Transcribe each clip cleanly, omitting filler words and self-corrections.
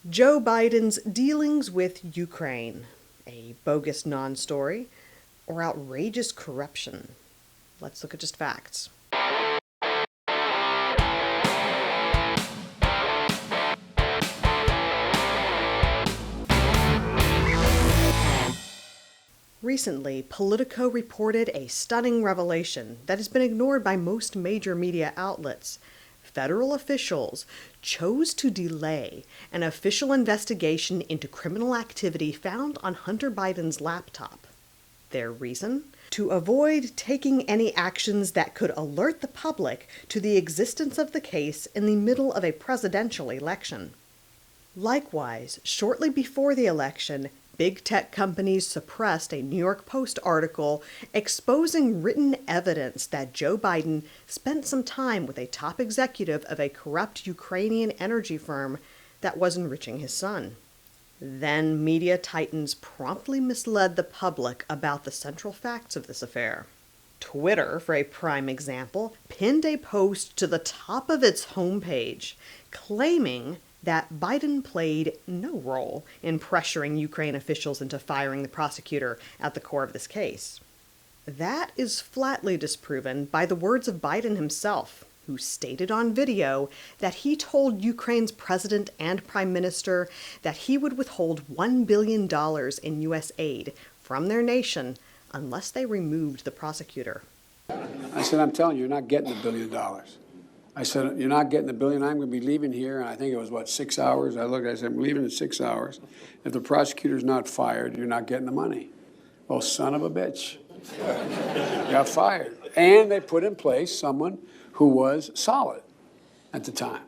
Joe Biden's dealings with Ukraine, a bogus non-story, or outrageous corruption? Let's look at just facts. Recently, Politico reported a stunning revelation that has been ignored by most major media outlets. Federal officials chose to delay an official investigation into criminal activity found on Hunter Biden's laptop. Their reason? To avoid taking any actions that could alert the public to the existence of the case in the middle of a presidential election. Likewise, shortly before the election, big tech companies suppressed a New York Post article exposing written evidence that Joe Biden spent some time with a top executive of a corrupt Ukrainian energy firm that was enriching his son. Then media titans promptly misled the public about the central facts of this affair. Twitter, for a prime example, pinned a post to the top of its homepage claiming that Biden played no role in pressuring Ukraine officials into firing the prosecutor at the core of this case. That is flatly disproven by the words of Biden himself, who stated on video that he told Ukraine's president and prime minister that he would withhold $1 billion in U.S. aid from their nation unless they removed the prosecutor. I said, I'm telling you, you're not getting $1 billion. I said, you're not getting $1 billion. I'm going to be leaving here. And I think it was, 6 hours? I said, I'm leaving in 6 hours. If the prosecutor's not fired, you're not getting the money. Well, son of a bitch. Got fired. And they put in place someone who was solid at the time.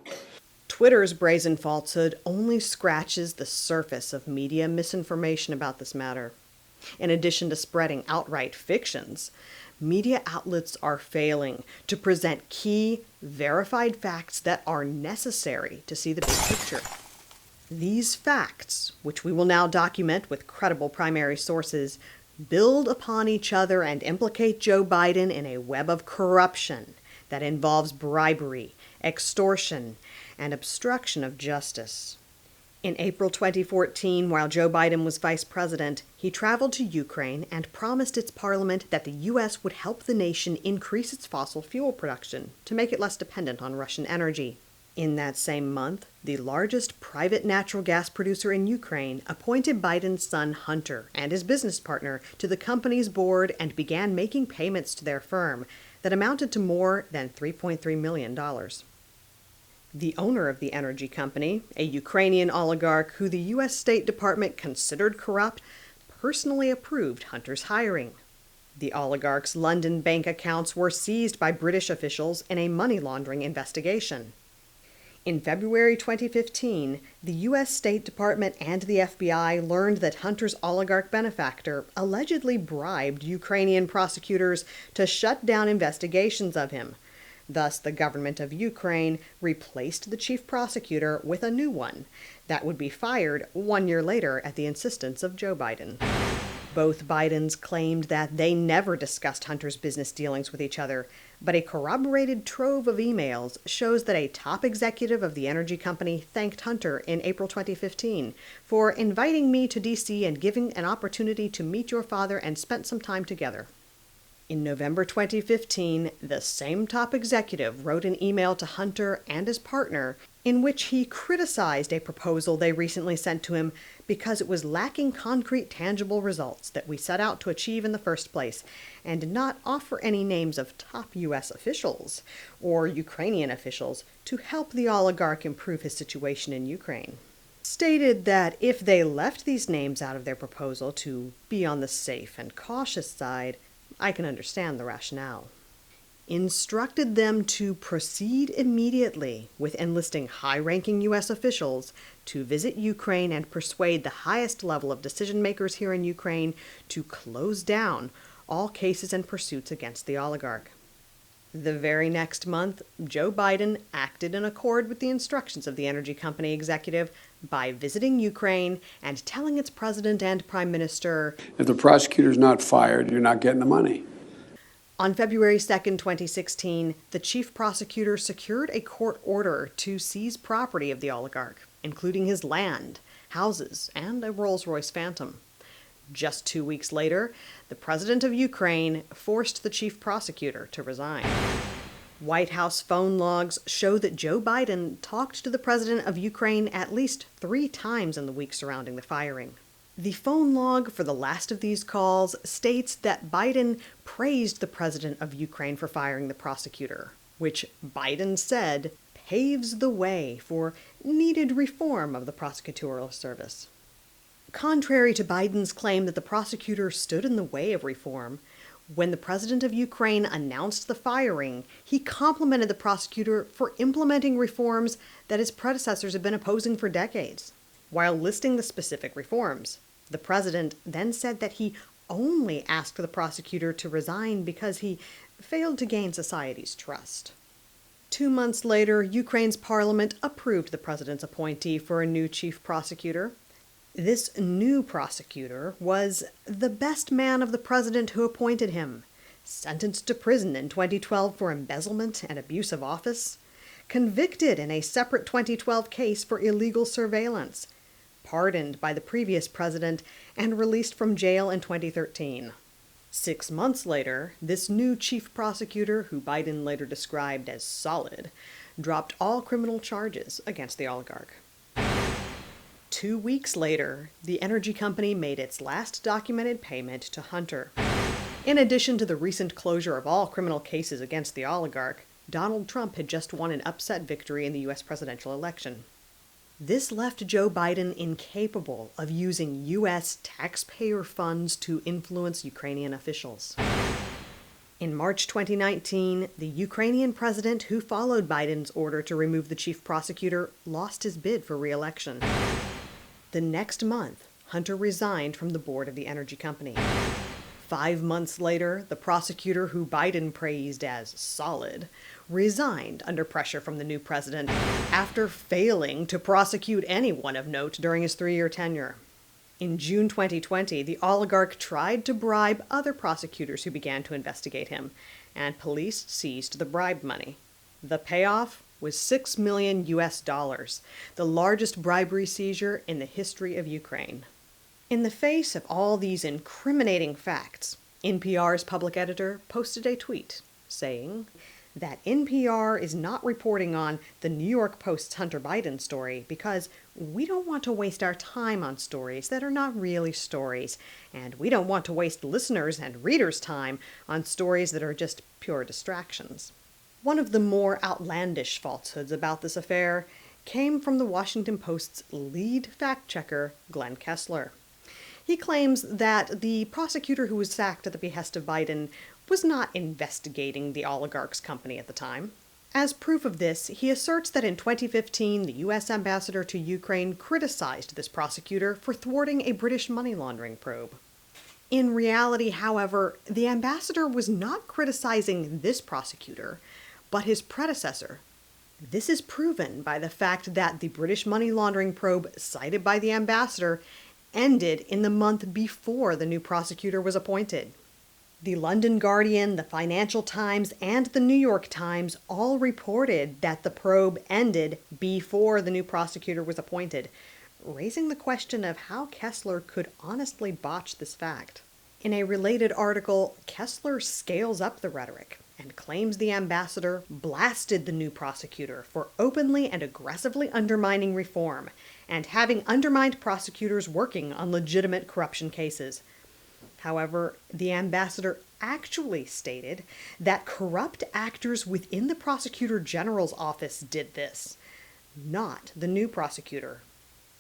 Twitter's brazen falsehood only scratches the surface of media misinformation about this matter. In addition to spreading outright fictions, media outlets are failing to present key, verified facts that are necessary to see the big picture. These facts, which we will now document with credible primary sources, build upon each other and implicate Joe Biden in a web of corruption that involves bribery, extortion, and obstruction of justice. In April 2014, while Joe Biden was vice president, he traveled to Ukraine and promised its parliament that the U.S. would help the nation increase its fossil fuel production to make it less dependent on Russian energy. In that same month, the largest private natural gas producer in Ukraine appointed Biden's son Hunter and his business partner to the company's board and began making payments to their firm that amounted to more than $3.3 million. The owner of the energy company, a Ukrainian oligarch who the U.S. State Department considered corrupt, personally approved Hunter's hiring. The oligarch's London bank accounts were seized by British officials in a money laundering investigation. In February 2015, the U.S. State Department and the FBI learned that Hunter's oligarch benefactor allegedly bribed Ukrainian prosecutors to shut down investigations of him. Thus, the government of Ukraine replaced the chief prosecutor with a new one that would be fired 1 year later at the insistence of Joe Biden. Both Bidens claimed that they never discussed Hunter's business dealings with each other, but a corroborated trove of emails shows that a top executive of the energy company thanked Hunter in April 2015 for inviting me to D.C. and giving an opportunity to meet your father and spent some time together. In November 2015, the same top executive wrote an email to Hunter and his partner in which he criticized a proposal they recently sent to him because it was lacking concrete, tangible results that we set out to achieve in the first place, and did not offer any names of top U.S. officials or Ukrainian officials to help the oligarch improve his situation in Ukraine. Stated that if they left these names out of their proposal to be on the safe and cautious side, I can understand the rationale. Instructed them to proceed immediately with enlisting high-ranking U.S. officials to visit Ukraine and persuade the highest level of decision-makers here in Ukraine to close down all cases and pursuits against the oligarch. The very next month, Joe Biden acted in accord with the instructions of the energy company executive by visiting Ukraine and telling its president and prime minister, if the prosecutor's not fired, you're not getting the money. On February 2, 2016, the chief prosecutor secured a court order to seize property of the oligarch. including his land, houses, and a Rolls-Royce Phantom. Just 2 weeks later, the president of Ukraine forced the chief prosecutor to resign. White House phone logs show that Joe Biden talked to the president of Ukraine at least 3 times in the week surrounding the firing. The phone log for the last of these calls states that Biden praised the president of Ukraine for firing the prosecutor, which Biden said paves the way for needed reform of the prosecutorial service. Contrary to Biden's claim that the prosecutor stood in the way of reform, when the president of Ukraine announced the firing, he complimented the prosecutor for implementing reforms that his predecessors had been opposing for decades. While listing the specific reforms, the president then said that he only asked the prosecutor to resign because he failed to gain society's trust. 2 months later, Ukraine's parliament approved the president's appointee for a new chief prosecutor. This new prosecutor was the best man of the president who appointed him, sentenced to prison in 2012 for embezzlement and abuse of office, convicted in a separate 2012 case for illegal surveillance, pardoned by the previous president, and released from jail in 2013. 6 months later, this new chief prosecutor, who Biden later described as solid, dropped all criminal charges against the oligarch. 2 weeks later, the energy company made its last documented payment to Hunter. In addition to the recent closure of all criminal cases against the oligarch, Donald Trump had just won an upset victory in the U.S. presidential election. This left Joe Biden incapable of using U.S. taxpayer funds to influence Ukrainian officials. In March 2019, the Ukrainian president who followed Biden's order to remove the chief prosecutor lost his bid for re-election. The next month, Hunter resigned from the board of the energy company. 5 months later, the prosecutor who Biden praised as solid resigned under pressure from the new president after failing to prosecute anyone of note during his 3-year tenure. In June 2020, the oligarch tried to bribe other prosecutors who began to investigate him, and police seized the bribe money. The payoff was $6 million, the largest bribery seizure in the history of Ukraine. In the face of all these incriminating facts, NPR's public editor posted a tweet saying that NPR is not reporting on the New York Post's Hunter Biden story because we don't want to waste our time on stories that are not really stories, and we don't want to waste listeners' and readers' time on stories that are just pure distractions. One of the more outlandish falsehoods about this affair came from the Washington Post's lead fact-checker, Glenn Kessler. He claims that the prosecutor who was sacked at the behest of Biden was not investigating the oligarch's company at the time. As proof of this, he asserts that in 2015, the U.S. ambassador to Ukraine criticized this prosecutor for thwarting a British money laundering probe. In reality, however, the ambassador was not criticizing this prosecutor, but his predecessor. This is proven by the fact that the British money laundering probe cited by the ambassador ended in the month before the new prosecutor was appointed. The London Guardian, the Financial Times, and the New York Times all reported that the probe ended before the new prosecutor was appointed, raising the question of how Kessler could honestly botch this fact. In a related article, Kessler scales up the rhetoric and claims the ambassador blasted the new prosecutor for openly and aggressively undermining reform and having undermined prosecutors working on legitimate corruption cases. However, the ambassador actually stated that corrupt actors within the prosecutor general's office did this, not the new prosecutor.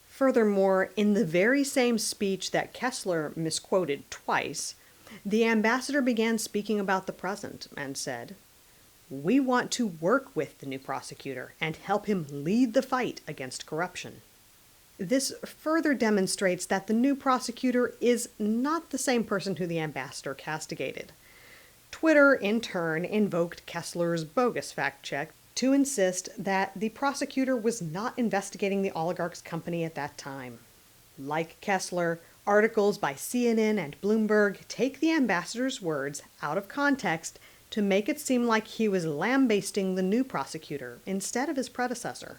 Furthermore, in the very same speech that Kessler misquoted twice, the ambassador began speaking about the present and said, "We want to work with the new prosecutor and help him lead the fight against corruption." This further demonstrates that the new prosecutor is not the same person who the ambassador castigated. Twitter, in turn, invoked Kessler's bogus fact check to insist that the prosecutor was not investigating the oligarch's company at that time. Like Kessler, articles by CNN and Bloomberg take the ambassador's words out of context to make it seem like he was lambasting the new prosecutor instead of his predecessor.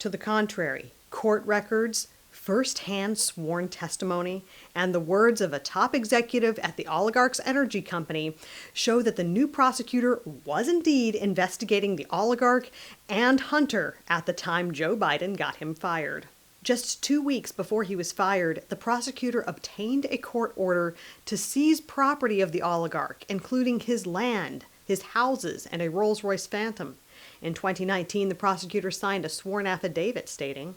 To the contrary, Court records, first-hand sworn testimony, and the words of a top executive at the oligarch's energy company show that the new prosecutor was indeed investigating the oligarch and Hunter at the time Joe Biden got him fired. Just 2 weeks before he was fired, the prosecutor obtained a court order to seize property of the oligarch, including his land, his houses, and a Rolls-Royce Phantom. In 2019, the prosecutor signed a sworn affidavit stating,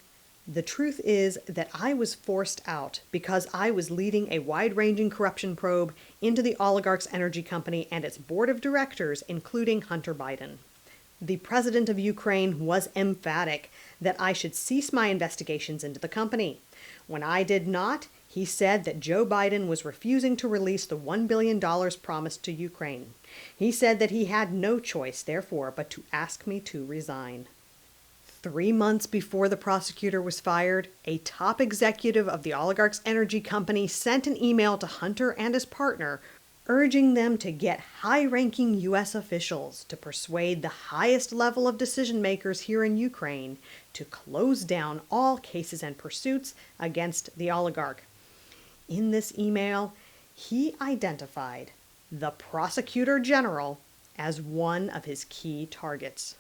"The truth is that I was forced out because I was leading a wide-ranging corruption probe into the oligarch's energy company and its board of directors, including Hunter Biden. The president of Ukraine was emphatic that I should cease my investigations into the company. When I did not, he said that Joe Biden was refusing to release the $1 billion promised to Ukraine. He said that he had no choice, therefore, but to ask me to resign." 3 months before the prosecutor was fired, a top executive of the oligarch's energy company sent an email to Hunter and his partner urging them to get high-ranking U.S. officials to persuade the highest level of decision-makers here in Ukraine to close down all cases and pursuits against the oligarch. In this email, he identified the prosecutor general as one of his key targets.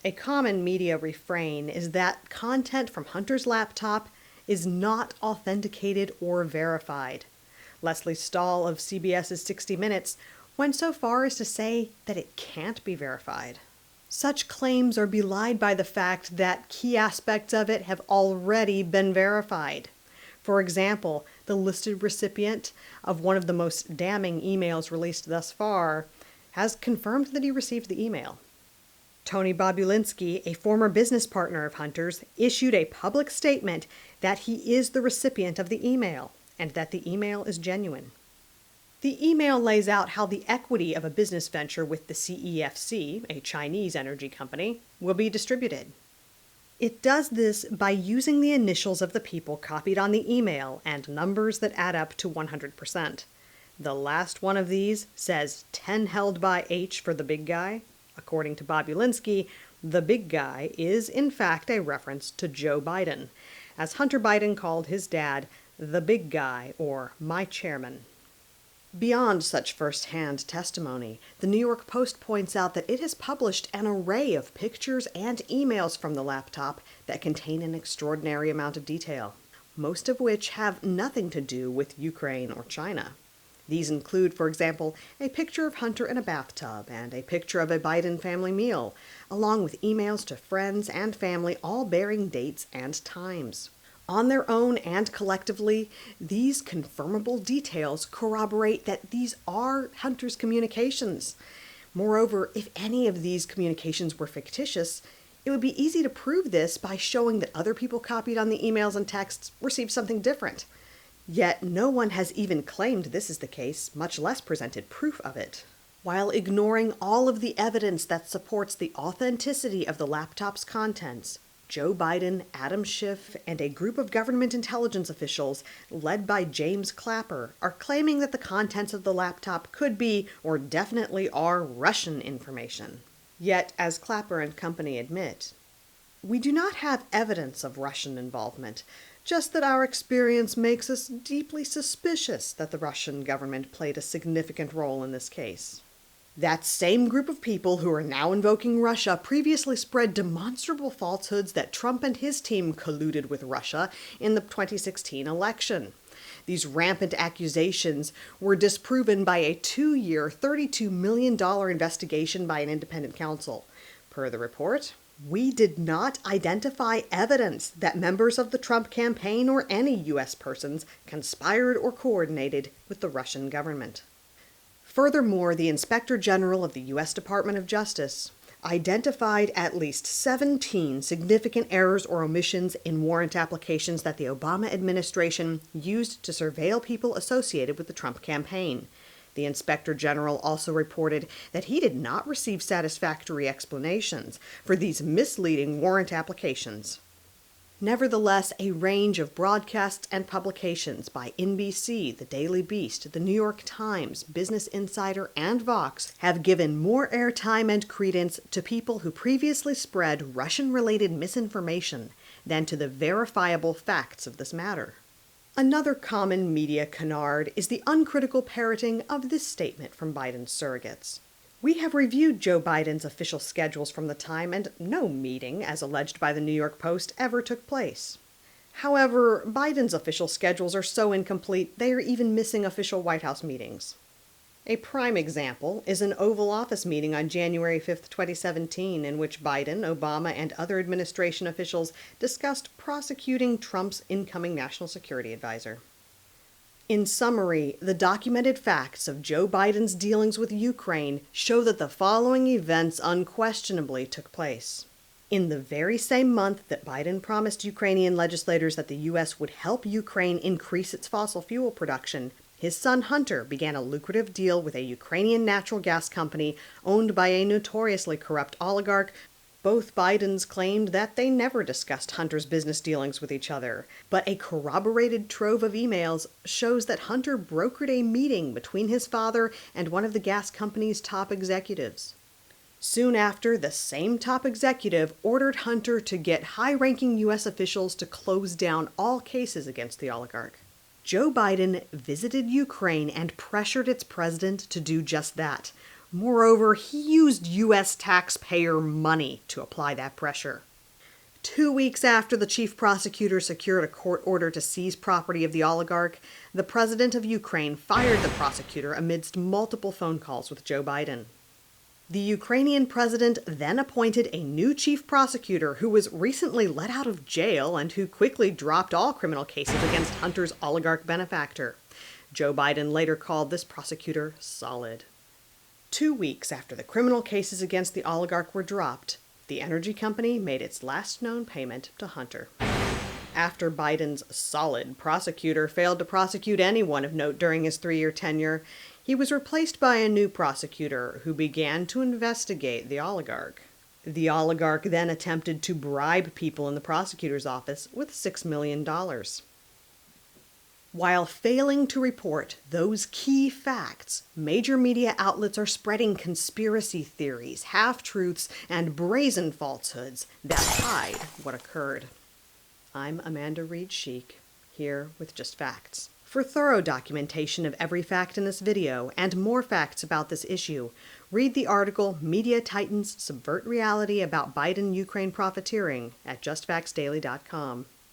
A common media refrain is that content from Hunter's laptop is not authenticated or verified. Leslie Stahl of CBS's 60 Minutes went so far as to say that it can't be verified. Such claims are belied by the fact that key aspects of it have already been verified. For example, the listed recipient of one of the most damning emails released thus far has confirmed that he received the email. Tony Bobulinski, a former business partner of Hunter's, issued a public statement that he is the recipient of the email and that the email is genuine. The email lays out how the equity of a business venture with the CEFC, a Chinese energy company, will be distributed. It does this by using the initials of the people copied on the email and numbers that add up to 100%. The last one of these says 10 held by H for the big guy. According to Bobulinski, the big guy is in fact a reference to Joe Biden, as Hunter Biden called his dad the big guy or my chairman. Beyond such first-hand testimony, the New York Post points out that it has published an array of pictures and emails from the laptop that contain an extraordinary amount of detail, most of which have nothing to do with Ukraine or China. These include, for example, a picture of Hunter in a bathtub and a picture of a Biden family meal, along with emails to friends and family, all bearing dates and times. On their own and collectively, these confirmable details corroborate that these are Hunter's communications. Moreover, if any of these communications were fictitious, it would be easy to prove this by showing that other people copied on the emails and texts received something different. Yet no one has even claimed this is the case, much less presented proof of it. While ignoring all of the evidence that supports the authenticity of the laptop's contents, Joe Biden, Adam Schiff, and a group of government intelligence officials led by James Clapper are claiming that the contents of the laptop could be, or definitely are, Russian information. Yet, as Clapper and company admit, we do not have evidence of Russian involvement, just that our experience makes us deeply suspicious that the Russian government played a significant role in this case. That same group of people who are now invoking Russia previously spread demonstrable falsehoods that Trump and his team colluded with Russia in the 2016 election. These rampant accusations were disproven by a 2-year, $32 million investigation by an independent counsel. Per the report, we did not identify evidence that members of the Trump campaign or any U.S. persons conspired or coordinated with the Russian government. Furthermore, the Inspector General of the U.S. Department of Justice identified at least 17 significant errors or omissions in warrant applications that the Obama administration used to surveil people associated with the Trump campaign. The Inspector General also reported that he did not receive satisfactory explanations for these misleading warrant applications. Nevertheless, a range of broadcasts and publications by NBC, The Daily Beast, The New York Times, Business Insider, and Vox have given more airtime and credence to people who previously spread Russian-related misinformation than to the verifiable facts of this matter. Another common media canard is the uncritical parroting of this statement from Biden's surrogates. We have reviewed Joe Biden's official schedules from the time, and no meeting, as alleged by the New York Post, ever took place. However, Biden's official schedules are so incomplete, they are even missing official White House meetings. A prime example is an Oval Office meeting on January 5, 2017, in which Biden, Obama, and other administration officials discussed prosecuting Trump's incoming national security advisor. In summary, the documented facts of Joe Biden's dealings with Ukraine show that the following events unquestionably took place. In the very same month that Biden promised Ukrainian legislators that the U.S. would help Ukraine increase its fossil fuel production, his son Hunter began a lucrative deal with a Ukrainian natural gas company owned by a notoriously corrupt oligarch. Both Bidens claimed that they never discussed Hunter's business dealings with each other, but a corroborated trove of emails shows that Hunter brokered a meeting between his father and one of the gas company's top executives. Soon after, the same top executive ordered Hunter to get high-ranking U.S. officials to close down all cases against the oligarch. Joe Biden visited Ukraine and pressured its president to do just that. Moreover, he used U.S. taxpayer money to apply that pressure. 2 weeks after the chief prosecutor secured a court order to seize property of the oligarch, the president of Ukraine fired the prosecutor amidst multiple phone calls with Joe Biden. The Ukrainian president then appointed a new chief prosecutor who was recently let out of jail and who quickly dropped all criminal cases against Hunter's oligarch benefactor. Joe Biden later called this prosecutor solid. 2 weeks after the criminal cases against the oligarch were dropped, the energy company made its last known payment to Hunter. After Biden's solid prosecutor failed to prosecute anyone of note during his 3-year tenure, he was replaced by a new prosecutor who began to investigate the oligarch. The oligarch then attempted to bribe people in the prosecutor's office with $6 million. While failing to report those key facts, major media outlets are spreading conspiracy theories, half-truths, and brazen falsehoods that hide what occurred. I'm Amanda Reed Sheik, here with Just Facts. For thorough documentation of every fact in this video and more facts about this issue, read the article Media Titans Subvert Reality About Biden-Ukraine Profiteering at justfactsdaily.com.